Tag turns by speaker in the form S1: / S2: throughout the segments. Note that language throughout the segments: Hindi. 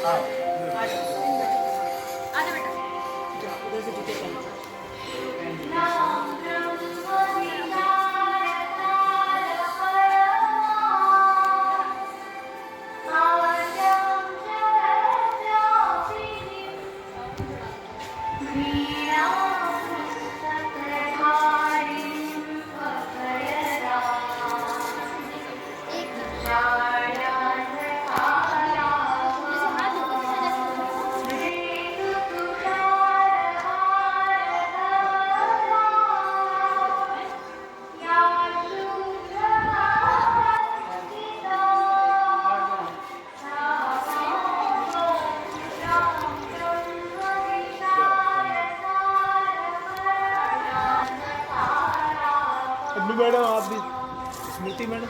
S1: आ जाओ आजा बेटा जाओ उधर से जूते पहन लो।
S2: अम्मी मैडम आप भी स्मृति मैडम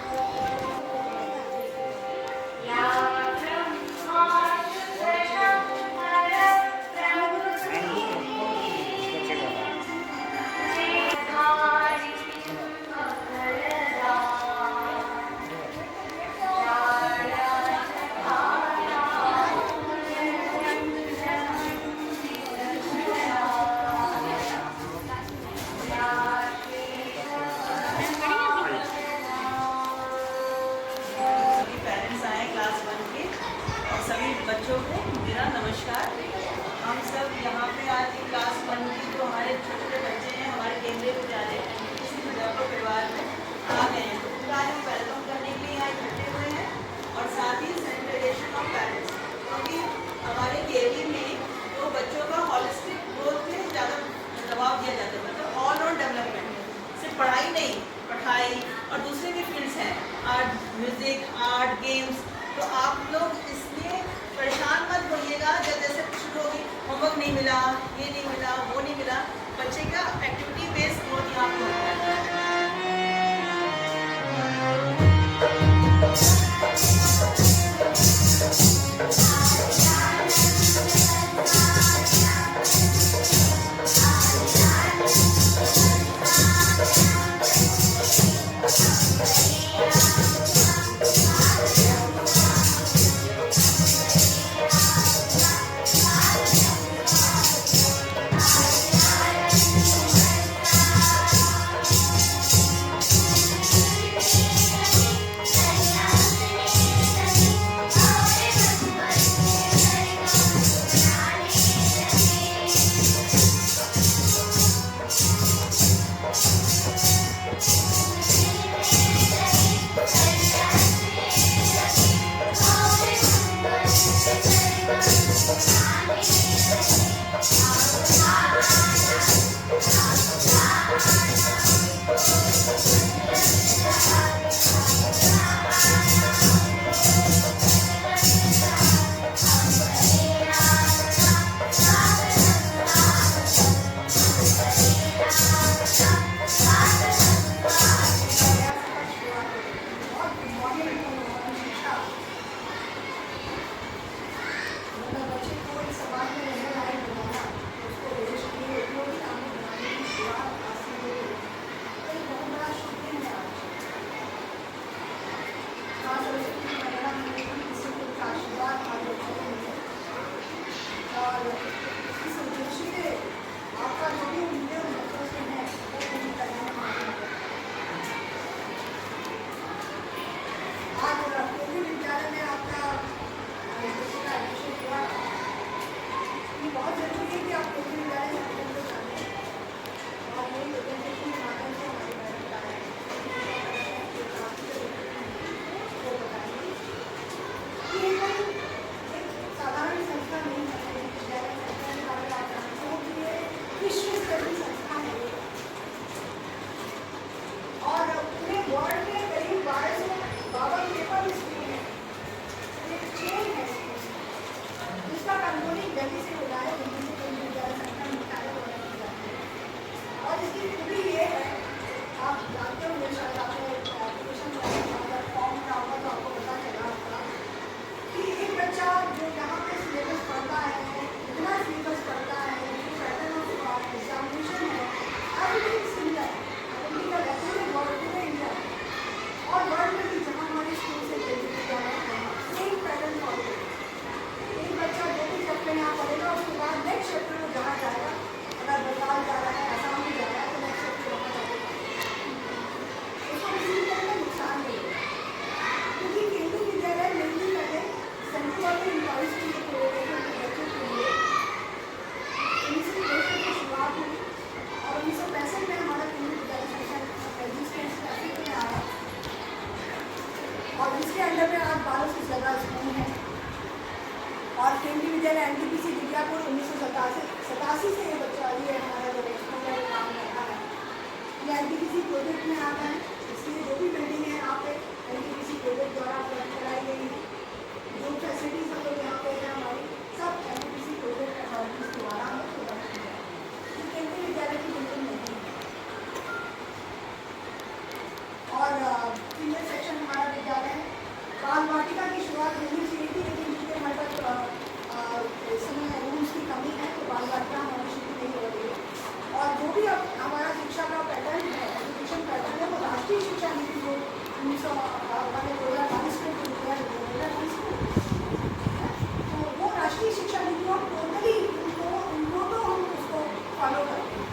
S1: बच्चों को मेरा नमस्कार। हम सब यहाँ पे आज क्लास 1 की जो हमारे छोटे छोटे बच्चे हैं हमारे केंद्रीय विद्यालय किसी विद्यापक परिवार में आ गए हैं, तो आज हम वेलकम करने के लिए यहाँ इकट्ठे हुए हैं और साथ ही सैनिटाइजेशन ऑफ पेरेंट्स, क्योंकि हमारे केवी में तो बच्चों का हॉलिस्टिक ग्रोथ पे ज़्यादा दबाव दिया जाता है, मतलब ऑल राउंड डेवलपमेंट, सिर्फ पढ़ाई नहीं, पढ़ाई और दूसरे भी फील्ड्स हैं, आर्ट, म्यूज़िक, आर्ट, गेम्स। तो आप लोग इसलिए परेशान मत होइएगा जब जैसे शुरू होगी होमवर्क नहीं मिला, ये नहीं मिला, वो नहीं मिला। बच्चे का एक्टिविटी बेस्ड ग्रोथ यहाँ पे होता है।
S3: जगह स्कूल है। और केंद्रीय विद्यालय NTPC विद्यापुर 1987 से ये बच्चा ये हमारा जो स्कूल है काम कर रहा है। ये NTPC प्रोजेक्ट में आता है, इसलिए जो भी बिल्डिंग है यहाँ पे NTPC प्रोजेक्ट द्वारा उपलब्ध कराई गई है। जो फैसिलिटीज हम लोग यहाँ पे हैं हमारी सब NTPC प्रोजेक्ट अथॉरिटीज द्वारा हमें प्रोवाइड की जाए। ये केंद्रीय विद्यालय की बिल्डिंग नहीं है। और सीनियर सेक्शन हमारा विद्यालय है। बाल वाटिका की शुरुआत होनी चाहिए थी, लेकिन चूँकि हमारे पास इस समय रूम्स की कमी है तो बाल वाटिका हमारी शुरू नहीं हो रही है। और जो भी अब हमारा शिक्षा का पैटर्न है, एजुकेशन पैटर्न है, वो राष्ट्रीय शिक्षा नीति को 2022 में तो वो राष्ट्रीय शिक्षा नीति को टोटली उनको तो हम उसको फॉलो करते हैं।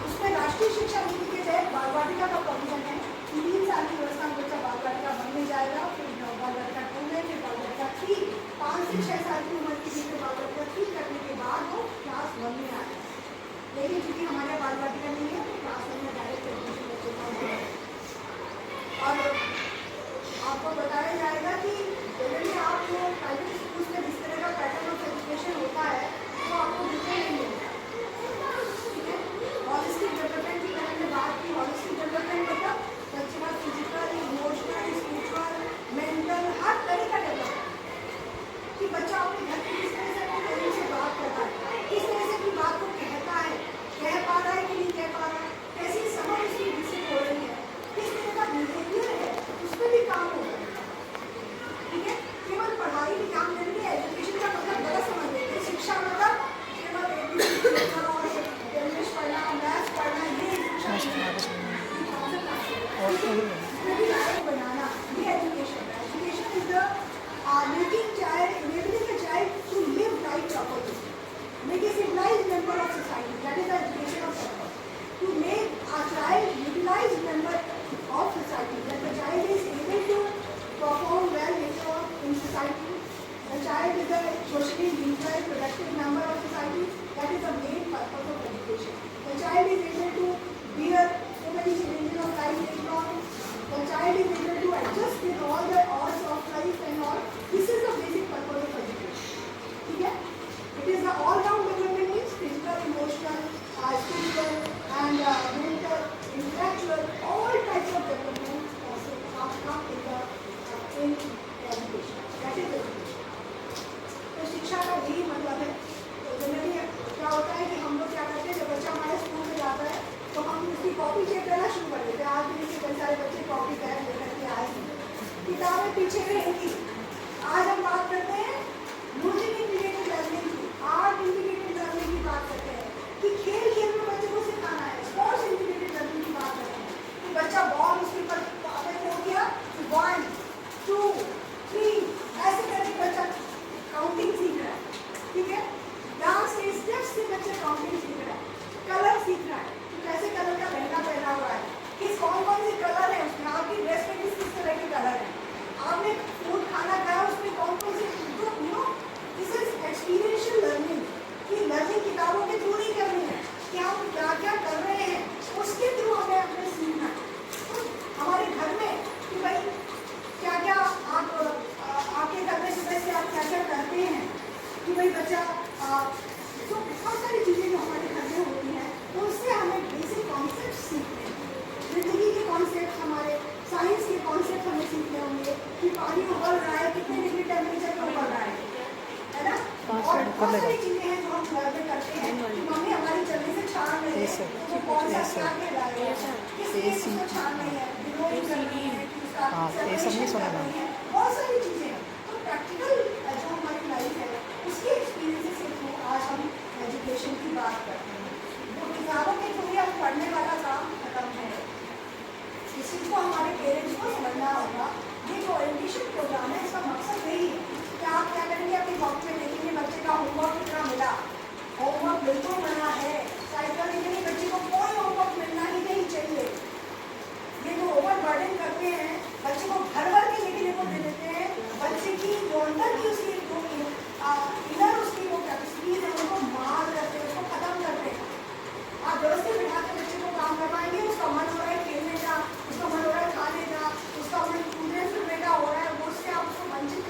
S3: उसमें राष्ट्रीय शिक्षा नीति के तहत बाल वाटिका का प्रोविजन है। 3 साल की व्यवस्था में बच्चा बाल वाटिका बनने जाएगा, फिर बाल वाटिका 2 में, फिर बाल वाटिका 3, 5 से 6 साल की उम्र की बीच में बाल वाटिका 3 करने के बाद वो क्लास 1 में आ जाए। लेकिन चूँकि हमारे बाल वाटिका नहीं है तो क्लास 1 में डायरेक्ट एडमिशन बच्चे का होगा। और आपको बताया जाएगा कि जनरली आपको प्राइवेट स्कूल में जिस तरह का पैटर्न ऑफ एजुकेशन होता है वो आपको बिल्कुल नहीं मिलता। ठीक है, हॉलिस्टिक डेवलपमेंट की मैंने बात की। हॉलिस्टिक डेवलपमेंट मतलब बच्चे का फिजिकल, इमोशनल, स्पिरिचुअल, मेंटल हर तरह का डेवलपमेंट कि बच्चा अपने घर में किस तरह से अपने पेरेंट्स से बात करता है, किस तरह से अपनी बात को कहता है, कह पा रहा है कि नहीं कह पा रहा है, कैसी समझ उसकी विकसित हो रही है, किस तरह का बिहेवियर है, उस पर भी काम हो रहा है। ठीक है, केवल पढ़ाई में काम करके एजुकेशन का मतलब गलत समझ लेते हैं। शिक्षा मतलब केवल इंग्लिश पढ़ना, मैथ्स पढ़ना, ये शिक्षा बनाना, ये एजुकेशन है। Education is the making child, enabling a child to live life properly, make a civilized member of society. That is the education of purpose. To make a child utilized member of society, that the child is able to perform well in society. The child is a socially utilized, productive member of society. That is the main purpose of education. The child is able to bear so many challenges of life later on. The child is able to adjust with all the odds of life and all. This is the basic purpose of education. ठीक है? It is the all-round development means physical, emotional, spiritual, and mental, intellectual, all types of development come in education. That is education. तो शिक्षा का यही मतलब है। तो जनरली क्या होता है कि हम लोग क्या करते हैं, जब बच्चा हमारे स्कूल में जाता है तो हम उसकी कॉपी चेक करना शुरू कर देते हैं। आज भी जैसे कई सारे बच्चे कॉपी बैग लेकर के आए हैं, किताबें पीछे रहेंगी। आज हम बात करते हैं म्यूजिक इंटीग्रेटेड लर्निंग की, आर्ट इंटीग्रेटेड लर्निंग की बात करते हैं कि खेल खेल में बच्चे को सिखाना है। स्पोर्ट्स इंटीग्रेटेड लर्निंग की बात करते हैं कि बच्चा बॉल उसके ऊपर आपने खो किया, 1 2 3 ऐसे करके बच्चा काउंटिंग सीख रहा है। ठीक है, डांस के स्टेप्स से बच्चे काउंटिंग सीख रहा है, कलर सीख रहा है, कैसे कलर का लहंगा पहना हुआ है, किस कौन कौन से कलर है उसमें, आपकी ड्रेस में किस किस तरह के कलर है, आपने फूड खाना खाया उसमें कौन कौन से, दिस इज एक्सपीरियंशियल लर्निंग। कि लर्निंग किताबों के थ्रू नहीं करनी है कि हम क्या क्या कर रहे हैं, उसके थ्रू हमें अपने सीखना है। तो हमारे घर में कि भाई क्या क्या आप आपके घर में सुबह से आप क्या क्या करते हैं कि भाई बच्चा तो बहुत सारी चीज़ें जो हमारे घर में होती हैं तो उससे हमें बेसिक कॉन्सेप्ट सीखते हैं। जिंदगी के कॉन्सेप्ट, हमारे साइंस के कॉन्सेप्ट हमें सीखने होंगे कि पानी उबल रहा है, कितने डिग्री टेम्परेचर पर उबल रहा है ना। और बहुत सारी चीज़ें हैं जो हम घर में करते हैं कि मम्मी हमारी जल्दी से छान रही है तो वो कौन सा क्या के डाल रहे हैं, किस लिए उसको छान रही है, बिलोइंग कर रही है कि उसका सेपरेशन कर रही है, बहुत सारी चीज़ें हैं। तो प्रैक्टिकल जो हमारी लाइफ है उसके एक्सपीरियंसेस के थ्रू आज हम एजुकेशन की बात करते हैं। वो किताबों के थ्रू हम पढ़ने वाला काम खत्म है। इस चीज़ को हमारे पेरेंट्स को समझना होगा। ये जो एजुकेशन प्रोग्राम है इसका मकसद यही है कि आप क्या करेंगे, अपनी कॉपी में देखेंगे बच्चे का होमवर्क कितना मिला, होमवर्क बिल्कुल बना है, साइकिल नहीं, बच्चे को कोई होमवर्क मिलना ही नहीं चाहिए। ये जो ओवर बर्डन करते हैं बच्चे को भर भर के लिखने को दे देते हैं, बच्चे की जो अंदर की उसकी इनर उसकी वो कैपेसिटी है उनको मार करते हैं, उसको खत्म करते हैं। आप व्यवस्थित बिठा के बच्चे को काम करवाएंगे, उसका मन हो रहा है खेलने का, उसका मन हो रहा है खाने का, उसका मन कूदने फिरने का हो रहा है, वो उससे आप उसको वंचित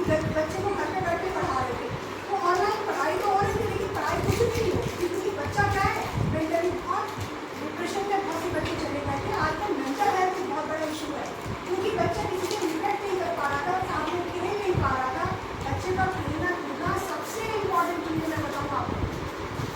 S3: बच्चे को घर में बैठ के पढ़ा रहे थे। तो ऑनलाइन पढ़ाई तो हो रही थी, लेकिन पढ़ाई कुछ भी नहीं हो, क्योंकि बच्चा क्या है मेंटली बहुत डिप्रेशन में बहुत से बच्चे चले गए थे। आजकल मेंटल हेल्थ एक बहुत बड़ा इशू है, क्योंकि बच्चा किसी से इंटरेक्ट नहीं कर पा रहा था, सामने खेल नहीं पा रहा था। बच्चे का खेलना कूदना सबसे इम्पोर्टेंट चीज़ मैं बताऊँ आपको।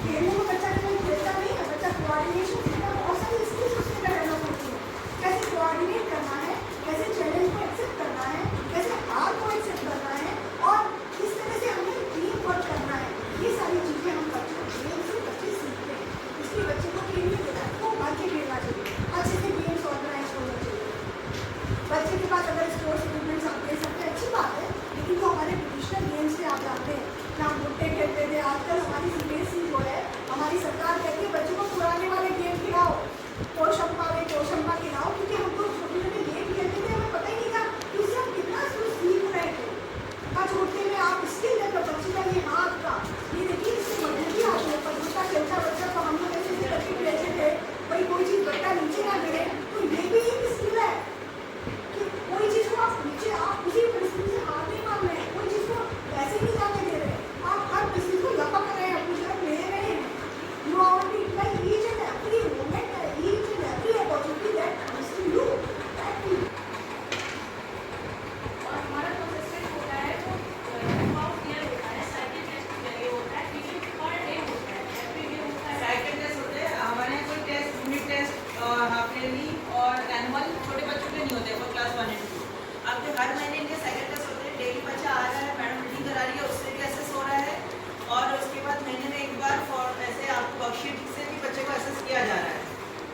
S3: खेलने में बच्चा कभी खेलता नहीं है, बच्चा कोऑर्डिनेशन सीखता, बहुत सारी स्किल्स उसके अंदर डेवलप होती है। कैसे कोऑर्डिनेट करना है, कैसे चैलेंज को एक्सेप्ट करना है, कैसे हार को एक्सेप्ट करना है, और किस तरह से हमें टीम वर्क करना है। ये सारी चीज़ें हम बच्चे गेम से बच्चे सीखते हैं। इसलिए बच्चे को खेलने देना है, वो भाग के खेलना चाहिए, अच्छे से गेम्स ऑर्गेनाइज होना चाहिए। बच्चे के पास अगर स्पोर्ट्स इक्विपमेंट्स आप दे सकते हैं, अच्छी बात है, लेकिन जो हमारे ट्रेडिशनल गेम्स से आप जानते हैं कि हम गुट्टे खेलते थे, आजकल हमारी सीबीएसई जो है, हमारी सरकार कहती है बच्चों को पुराने वाले गेम खिलाओ, कोशंपा खिलाओ, क्योंकि हमको छोटे छोटे गेम खेलते थे, हमें पता ही नहीं था कि उससे हम कितना सीख रहे थे। छोटे में आप स्किल डेवलप, बच्चे का ये हाथ का, ये देखिए इससे मजबूती आती है। पर गुट्टा खेलता बच्चा तो हम लोग ऐसे भी करके खेलते थे, भाई कोई चीज़ बट्टा नीचे ना गिरे, तो ये भी एक स्किल है कि कोई चीज़ को आप नीचे, आप किसी परिस्थिति से हार नहीं मान रहे हैं, कोई चीज़ को ऐसे नहीं जाने दे रहे, आप हर परिस्थिति को लपक रहे हैं, अपनी तरफ ले रहे हैं। You are only like each and every moment, each and every opportunity that comes to you, that you
S4: और हमारा प्रोसेस होता है वो बहुत क्लियर होता है, साइकिल टेस्ट के जरिए होता है, टीचिंग पर डे होता है, एवरी डे होता है।
S1: साइकिल टेस्ट होते हैं हमारे यहाँ, कोई टेस्ट यूनिट टेस्ट और हाफ ईयरली और एनुअल छोटे बच्चों के नहीं होते, वो क्लास 1 और 2। आपके हर महीने के साइकिल टेस्ट होते हैं, डेली बच्चा आ रहा है, मैडम मीटिंग करा रही है, उससे भी असेस हो रहा है, और उसके बाद महीने में एक बार फॉर ऐसे आपको वर्कशीट से भी बच्चे को असेस किया जा रहा है।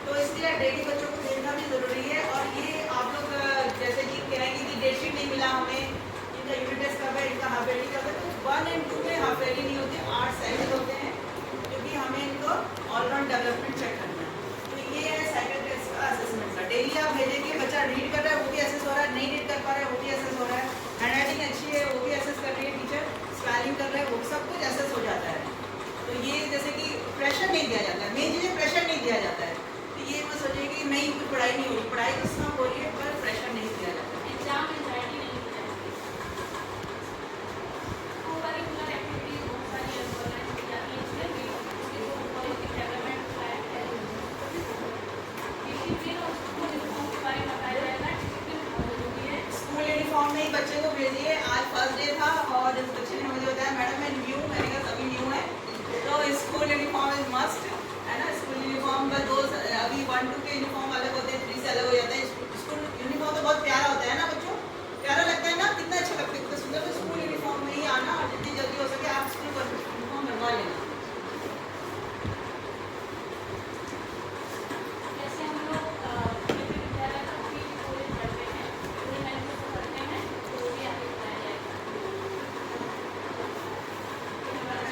S1: तो इसलिए डेली बच्चों को देखना भी ज़रूरी है। और ये आप लोग जैसे कि कहेंगे कि डेट शीट नहीं मिला हमें, इनका यूनिट टेस्ट कब है, इनका हाफ ईयरली कब है, तो 1 और 2 में हाफ ईयरली नहीं होते, 8 साइकिल होते हैं, क्योंकि हमें इनको ऑलराउंड डेवलपमेंट चेक करना है। तो ये है साइकिल टेस्ट का असेसमेंट का। डेली आप भेजेंगे, बच्चा रीड कर रहा है वो भी असेस हो रहा है, नहीं रीड कर पा रहा है वो भी असेस हो रहा है, हैंड राइटिंग अच्छी है वो भी असेस कर रही है टीचर, स्पेलिंग कर रहे हैं, वो सब कुछ असेस हो जाता है। तो ये जैसे कि प्रेशर नहीं दिया जाता है, मेन चीज़ है प्रेशर नहीं दिया जाता है। तो ये मत सोचिए कि नहीं कोई पढ़ाई नहीं हो रही, पढ़ाई तो सब हो रही है, पर प्रेशर नहीं दिया जाता है।
S4: एग्जाम एंजाइटी नहीं होता है, को-करिकुलर एक्टिविटीज बहुत सारी ऑर्गेनाइज की जाती हैं, इसमें भी उसके पॉलिटिक डेवलपमेंट है, डिसिप्लिन और स्कूल यूनिफॉर्म के बारे में बताया जाएगा। डिसिप्लिन बहुत जरूरी है।
S1: स्कूल यूनिफॉर्म में ही बच्चे को भेजिए। आज फर्स्ट डे था और इस बच्चे ने मुझे बताया मैडम मैं न्यू, मैंने कहा सभी न्यू है, तो स्कूल यूनिफॉर्म इज मस्ट है ना। स्कूल यूनिफॉर्म का दो अभी 1 2 के यूनिफॉर्म अलग होते हैं, 3 से अलग हो जाते हैं। स्कूल यूनिफॉर्म तो बहुत प्यारा होता है ना बच्चों, प्यारा लगता है ना, कितना अच्छा लगता है, कितना सुंदर। तो स्कूल यूनिफॉर्म में ही आना और जितनी जल्दी हो सके आप स्कूल यूनिफॉर्म बनवा लेना।
S4: जैसे हम लोग विद्यालय का भी कॉलेज पढ़ते हैं, पूरे मैनेजमेंट को पढ़ते हैं, तो वो भी आगे बताया जाएगा।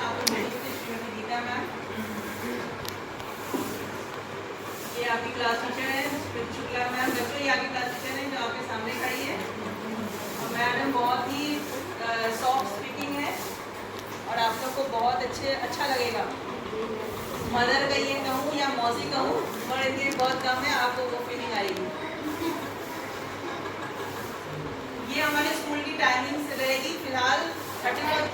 S1: आपको श्रीमती गीता मैम, ये आपकी क्लास टीचर है श्रीमती शुक्ला मैम। बच्चों ये आपकी क्लास टीचर है जो आपके सामने खड़ी है, और मैडम बहुत ही सॉफ्ट स्पीकिंग है और आप लोग को बहुत अच्छा लगेगा। मदर का ये कहूँ या मौसी कहूँ, और इनकी बहुत कम है, आपको वो फीलिंग आएगी। ये हमारे स्कूल की टाइमिंग रहेगी फिलहाल 31।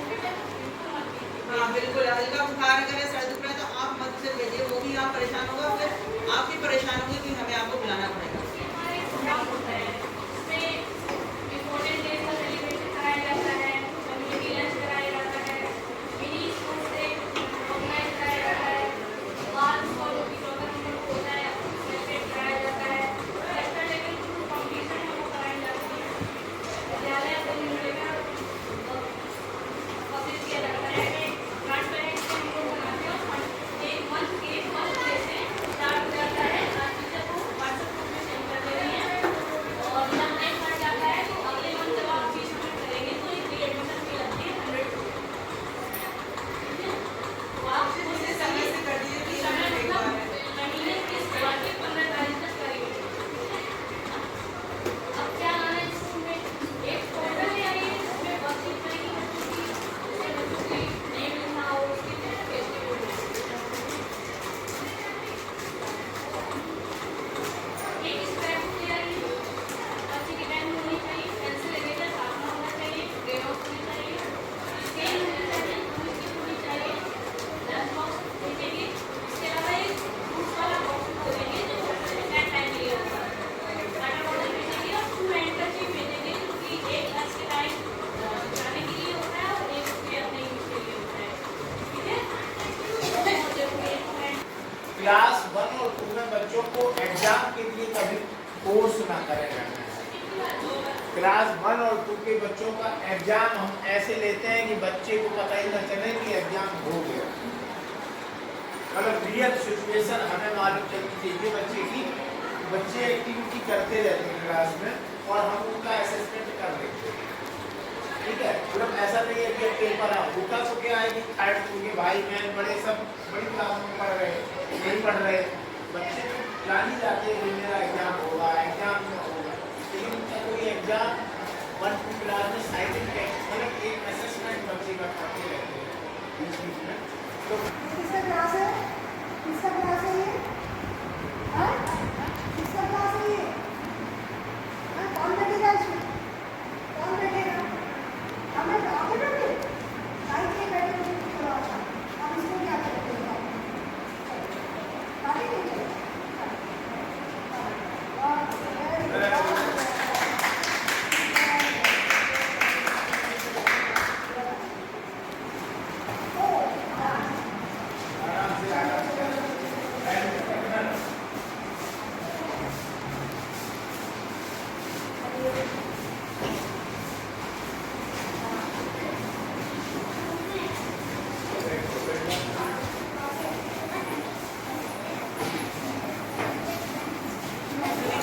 S1: हाँ बिल्कुल, हल्का बुखार अगर है, सर दुख रहा है तो आप मत से भेजिए, वो भी आप परेशान होगा, फिर आप भी परेशान होंगे कि हमें आपको बुलाना पड़ेगा।
S4: हमारे प्रोग्राम होता है, उसमें इम्पोर्टेंट डेज का सेलिब्रेशन कराया जाता है, कम्युनिटी लंच कराया जाता है, मिनी स्पोर्ट्स डे ऑर्गेनाइज कराया जाता है, बाल और जो भी प्रोग्राम होता है सेलिब्रेट कराया जाता है, नेशनल लेवल की कॉम्पिटिशन है वो कराई जाती है। विद्यालय को मिलेगा कोशिश किया जाता है कि ट्रांसपेरेंट से हम लोग बनाते हैं, और एक मंथ जैसे स्टार्ट हो जाता है, टीचर को व्हाट्सएप ग्रुप में
S5: क्लास 1 और 2 में बच्चों को एग्जाम के लिए कभी कोर्स ना करेगा। क्लास 1 और 2 के बच्चों का एग्जाम हम ऐसे लेते हैं कि बच्चे को पता ही ना चले कि एग्जाम हो गया, मतलब रियल सिचुएशन हमें मालूम चलनी चाहिए बच्चे की। बच्चे एक्टिविटी करते रहते हैं क्लास में और हम उनका असेसमेंट कर लेते हैं, ठीक है। मतलब ऐसा नहीं है कि पेपर होता तो क्या है कि थर्ड के भाई बहन बड़े सब बड़ी क्लास में पढ़ रहे नहीं पढ़ रहे, बच्चे तो जान ही जाते हैं मेरा एग्जाम होगा, एग्जाम में होगा, लेकिन उनका कोई एग्जाम 1-2 क्लास में साइंटिफिक मतलब एक असेसमेंट बच्चे का करते रहते हैं बीच में। तो
S3: किसका क्लास है? किसका क्लास है ये? हाँ? किसका क्लास है ये? हाँ, कौन बैठेगा इसमें? कौन बैठेगा? हमें आगे बैठे? साइड में बैठे तो चलो अच्छा। अब इसको क्या करते हैं? आगे नहीं चलो।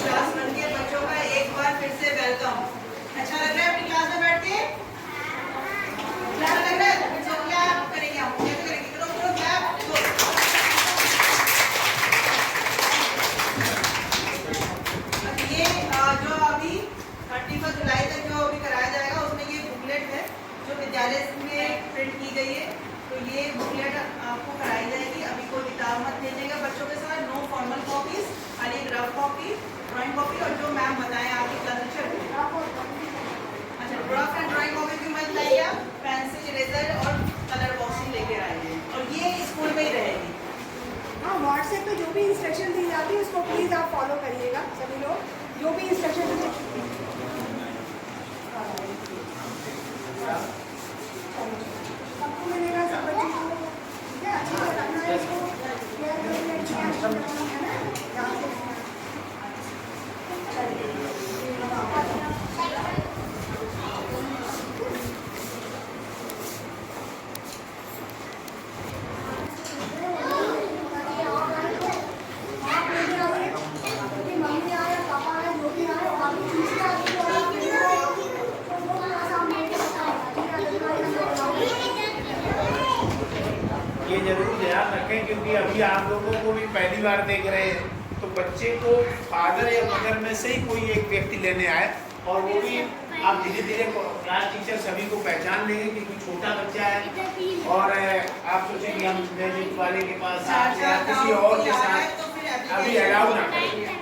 S1: क्लास 1 के बच्चों का एक बार फिर से वेलकम। अच्छा लग रहा है अपनी क्लास में बैठ के? अच्छा लग रहा है? तो क्या करेंगे हम? कैसे करेंगे? करो क्लैप। ये जो अभी 31 जुलाई तक जो अभी कराया जाएगा उसमें ये बुकलेट है जो विद्यालय में प्रिंट की गई है। तो ये बुकलेट आपको कराई जाएगी। अभी कोई किताब मत भेजिएगा बच्चों के साथ, नो फॉर्मल कॉपीज, खाली रफ कॉपी, ड्राइंग कॉपी और जो मैम बताएं आपकी क्लास टीचर। अच्छा, ड्राफ्ट एंड ड्राइंग कॉपी भी मत लाइए, पेंसिल, इरेजर और कलर बॉक्सिंग लेकर आइए और ये स्कूल में ही रहेगी।
S3: हाँ, व्हाट्सएप पे जो भी इंस्ट्रक्शन दी जाती है उसको प्लीज़ आप फॉलो करिएगा सभी लोग, जो भी इंस्ट्रक्शन सबको मिलेगा, सब बच्चों को, ठीक है, अच्छे से करना है इसको, केयर करना है ना, ध्यान से करना मम्मी आए, पापा आए, जो भी आए, बाकी तीसरे आदमी को अलग मिलना है, तो वो थोड़ा सा हमने
S5: ये जरूर ध्यान रखें क्योंकि अभी आप लोगों को भी पहली बार देख रहे हैं, तो बच्चे को फादर या मदर में से ही कोई एक व्यक्ति लेने आए और वो भी आप धीरे धीरे क्लास टीचर सभी को पहचान लेंगे क्योंकि छोटा बच्चा है और आप सोचेंगे हम मैजिक वाले के पास किसी और के साथ अभी अलाउ ना करेंगे।